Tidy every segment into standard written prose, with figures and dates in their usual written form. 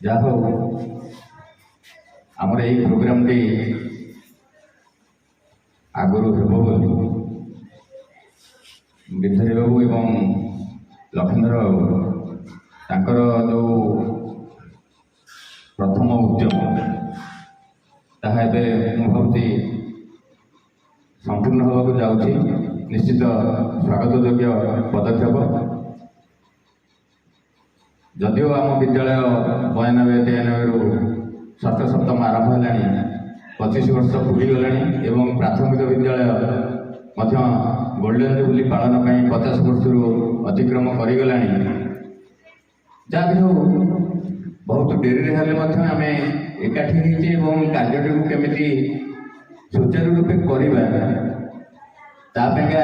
ଯାହା ହଉ ଆମର ଏଇ ପ୍ରୋଗ୍ରାମଟି ଆଗରୁ ହେବ ବୋଲି ବିଦ୍ୟାଧରୀ ବାବୁ ଏବଂ ଲକ୍ଷ୍ମୀଧର ବାବୁ ତାଙ୍କର ଯେଉଁ ପ୍ରଥମ ଉଦ୍ୟମ ତାହା ଏବେ ମୁଁ ଭାବୁଛି ସମ୍ପୂର୍ଣ୍ଣ ହେବାକୁ ଯାଉଛି। ନିଶ୍ଚିତ ସ୍ୱାଗତଯୋଗ୍ୟ ପଦକ୍ଷେପ। ଯଦିଓ ଆମ ବିଦ୍ୟାଳୟ 92-93ରୁ ଷଷ୍ଠ ସପ୍ତମ ଆରମ୍ଭ ହେଲାଣି, 25 ବର୍ଷ ପୁରିଗଲାଣି ଏବଂ ପ୍ରାଥମିକ ବିଦ୍ୟାଳୟ ମଧ୍ୟ ଗୋଲ୍ଡେନ୍ ଜୁବଲି ପାଳନ ପାଇଁ 50 ବର୍ଷରୁ ଅତିକ୍ରମ କରିଗଲାଣି। ଯାହା ବି ହଉ ବହୁତ ଡେରିରେ ହେଲେ ମଧ୍ୟ ଆମେ ଏକାଠି ହେଇଛେ ଏବଂ କାର୍ଯ୍ୟଟିକୁ କେମିତି ସୁଚାରୁ ରୂପେ କରିବା ତା ପାଇଁକା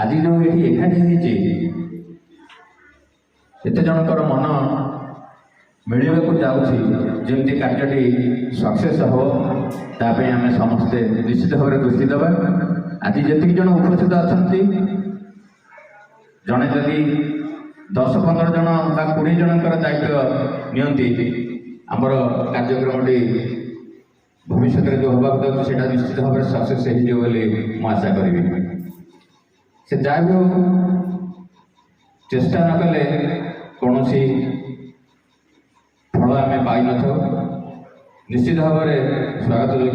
ଆଜି ଯେଉଁ ଏଠି ଏକାଠି ହେଇଛେ ଏତେ ଜଣଙ୍କର ମନ ମିଳିବାକୁ ଯାଉଛି, ଯେମିତି କାର୍ଯ୍ୟଟି ସକ୍ସେସ୍ ହେବ ତା ପାଇଁ ଆମେ ସମସ୍ତେ ନିଶ୍ଚିତ ଭାବରେ ଦୃଷ୍ଟି ଦେବା। ଆଜି ଯେତିକି ଜଣ ଉପସ୍ଥିତ ଅଛନ୍ତି, ଜଣେ ଯଦି 10-15 ଜଣ ବା 20 ଜଣଙ୍କର ଦାୟିତ୍ୱ ନିଅନ୍ତି, ଆମର କାର୍ଯ୍ୟକ୍ରମଟି ଭବିଷ୍ୟତରେ ଯେଉଁ ହେବାକୁ ଯାଉଛି ସେଇଟା ନିଶ୍ଚିତ ଭାବରେ ସକ୍ସେସ୍ ହେଇଯିବ ବୋଲି ମୁଁ ଆଶା କରିବି। ସେ ଯାହା ବି ହଉ ଚେଷ୍ଟା ନ କଲେ କୌଣସି ଫଳ ଆମେ ପାଇନଥାଉ। ନିଶ୍ଚିତ ଭାବରେ ସ୍ୱାଗତ ଯୋଗ୍ୟ।